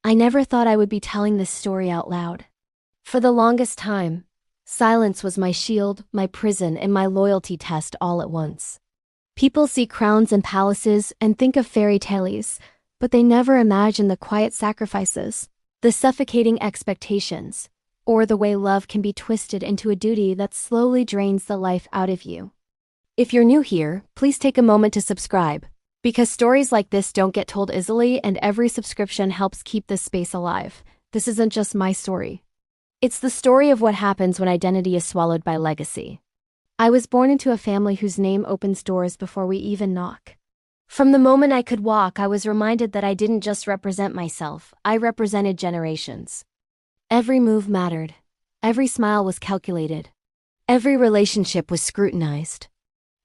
I never thought I would be telling this story out loud. For the longest time, silence was my shield, my prison, and my loyalty test all at once. People see crowns and palaces and think of fairy tales, but they never imagine the quiet sacrifices, the suffocating expectations, or the way love can be twisted into a duty that slowly drains the life out of you. If you're new here, please take a moment to subscribe, because stories like this don't get told easily, and every subscription helps keep this space alive. This isn't just my story. It's the story of what happens when identity is swallowed by legacy. I was born into a family whose name opens doors before we even knock. From the moment I could walk, I was reminded that I didn't just represent myself, I represented generations. Every move mattered. Every smile was calculated. Every relationship was scrutinized.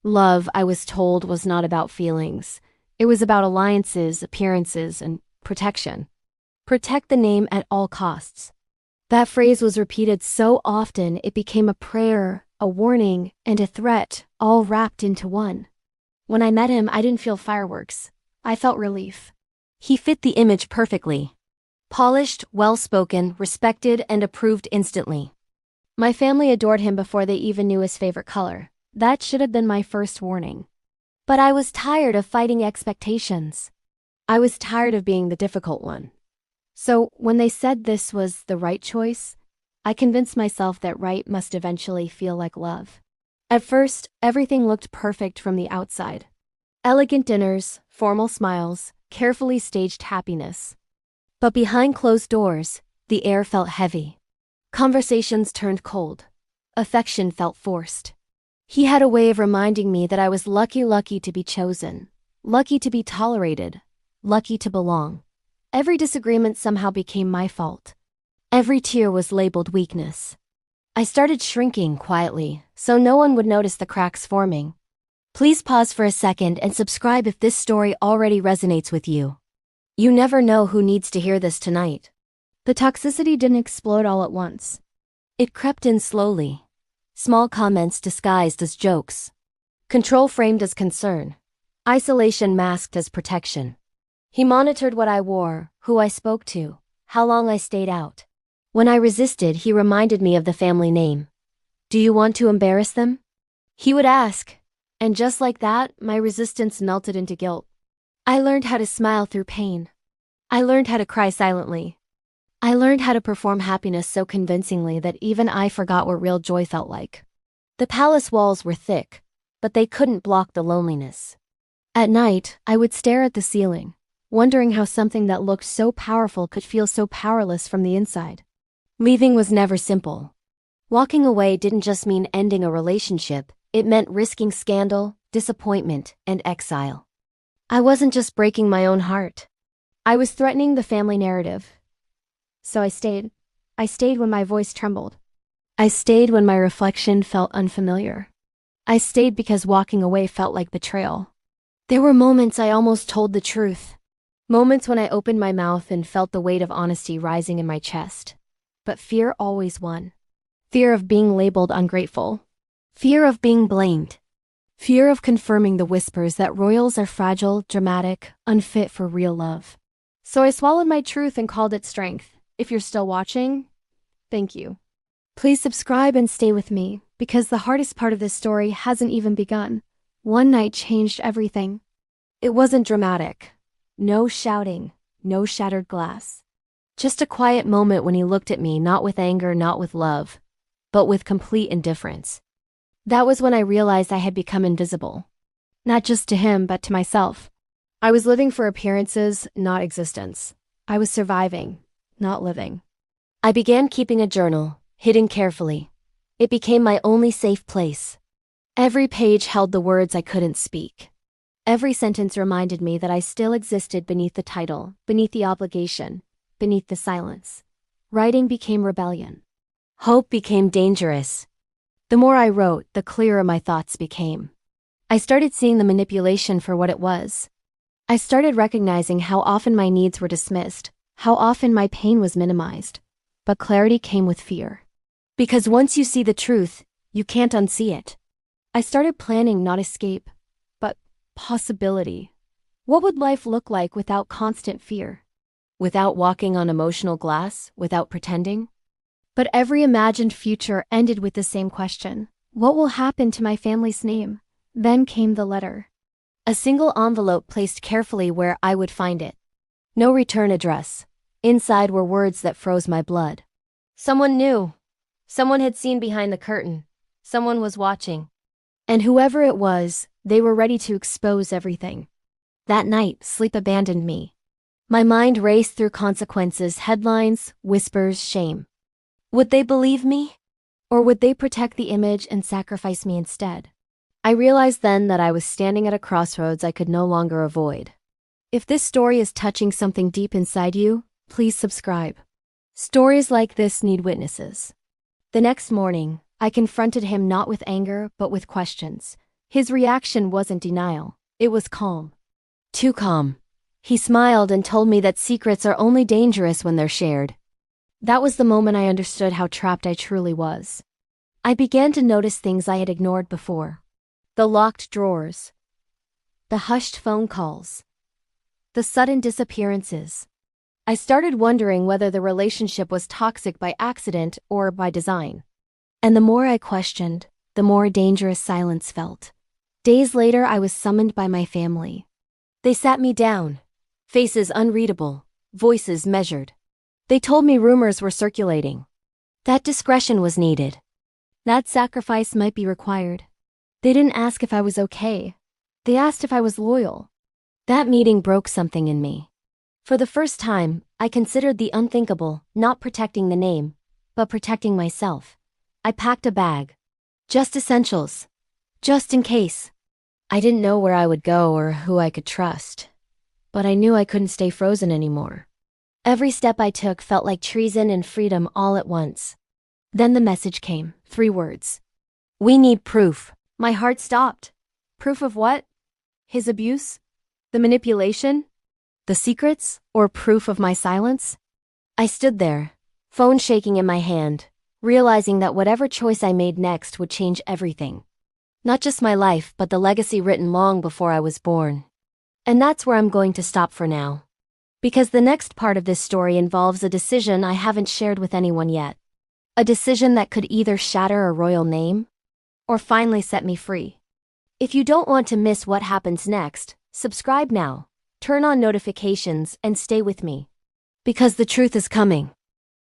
Love, I was told, was not about feelings. It was about alliances, appearances, and protection. Protect the name at all costs. That phrase was repeated so often it became a prayer, a warning, and a threat, all wrapped into one. When I met him, I didn't feel fireworks. I felt relief. He fit the image perfectly. Polished, well-spoken, respected, and approved instantly. My family adored him before they even knew his favorite color. That should have been my first warning. But I was tired of fighting expectations. I was tired of being the difficult one. So, when they said this was the right choice, I convinced myself that right must eventually feel like love. At first, everything looked perfect from the outside. Elegant dinners, formal smiles, carefully staged happiness. But behind closed doors, the air felt heavy. Conversations turned cold. Affection felt forced. He had a way of reminding me that I was lucky to be chosen, lucky to be tolerated, lucky to belong. Every disagreement somehow became my fault. Every tear was labeled weakness. I started shrinking quietly, so no one would notice the cracks forming. Please pause for a second and subscribe if this story already resonates with you. You never know who needs to hear this tonight. The toxicity didn't explode all at once. It crept in slowly. Small comments disguised as jokes. Control framed as concern. Isolation masked as protection. He monitored what I wore, who I spoke to, how long I stayed out. When I resisted, he reminded me of the family name. Do you want to embarrass them? He would ask, and just like that, my resistance melted into guilt. I learned how to smile through pain. I learned how to cry silently. I learned how to perform happiness so convincingly that even I forgot what real joy felt like. The palace walls were thick, but they couldn't block the loneliness. At night, I would stare at the ceiling, wondering how something that looked so powerful could feel so powerless from the inside. Leaving was never simple. Walking away didn't just mean ending a relationship, it meant risking scandal, disappointment, and exile. I wasn't just breaking my own heart. I was threatening the family narrative. So I stayed. I stayed when my voice trembled. I stayed when my reflection felt unfamiliar. I stayed because walking away felt like betrayal. There were moments I almost told the truth. Moments when I opened my mouth and felt the weight of honesty rising in my chest. But fear always won. Fear of being labeled ungrateful. Fear of being blamed. Fear of confirming the whispers that royals are fragile, dramatic, unfit for real love. So I swallowed my truth and called it strength. If you're still watching, thank you. Please subscribe and stay with me, because the hardest part of this story hasn't even begun. One night changed everything. It wasn't dramatic. No shouting, no shattered glass. Just a quiet moment when he looked at me, not with anger, not with love, but with complete indifference. That was when I realized I had become invisible. Not just to him, but to myself. I was living for appearances, not existence. I was surviving, not living. I began keeping a journal, hidden carefully. It became my only safe place. Every page held the words I couldn't speak. Every sentence reminded me that I still existed beneath the title, beneath the obligation, beneath the silence. Writing became rebellion. Hope became dangerous. The more I wrote, the clearer my thoughts became. I started seeing the manipulation for what it was. I started recognizing how often my needs were dismissed, how often my pain was minimized. But clarity came with fear. Because once you see the truth, you can't unsee it. I started planning not escape, but possibility. What would life look like without constant fear? without walking on emotional glass, without pretending. But every imagined future ended with the same question. What will happen to my family's name? Then came the letter. A single envelope placed carefully where I would find it. No return address. Inside were words that froze my blood. Someone knew. Someone had seen behind the curtain. Someone was watching. And whoever it was, they were ready to expose everything. That night, sleep abandoned me. My mind raced through consequences, headlines, whispers, shame. Would they believe me? Or would they protect the image and sacrifice me instead? I realized then that I was standing at a crossroads I could no longer avoid. If this story is touching something deep inside you, please subscribe. Stories like this need witnesses. The next morning, I confronted him not with anger, but with questions. His reaction wasn't denial. It was calm. Too calm. He smiled and told me that secrets are only dangerous when they're shared. That was the moment I understood how trapped I truly was. I began to notice things I had ignored before. The locked drawers. The hushed phone calls. The sudden disappearances. I started wondering whether the relationship was toxic by accident or by design. And the more I questioned, the more dangerous silence felt. Days later, I was summoned by my family. They sat me down. Faces unreadable, voices measured. They told me rumors were circulating. That discretion was needed. That sacrifice might be required. They didn't ask if I was okay. They asked if I was loyal. That meeting broke something in me. For the first time, I considered the unthinkable, not protecting the name, but protecting myself. I packed a bag. Just essentials. Just in case. I didn't know where I would go or who I could trust. But I knew I couldn't stay frozen anymore. Every step I took felt like treason and freedom all at once. Then the message came, 3 words. We need proof. My heart stopped. Proof of what? His abuse? The manipulation? The secrets? Or proof of my silence? I stood there, phone shaking in my hand, realizing that whatever choice I made next would change everything. Not just my life, but the legacy written long before I was born. And that's where I'm going to stop for now. Because the next part of this story involves a decision I haven't shared with anyone yet. A decision that could either shatter a royal name, or finally set me free. If you don't want to miss what happens next, subscribe now, turn on notifications, and stay with me. Because the truth is coming.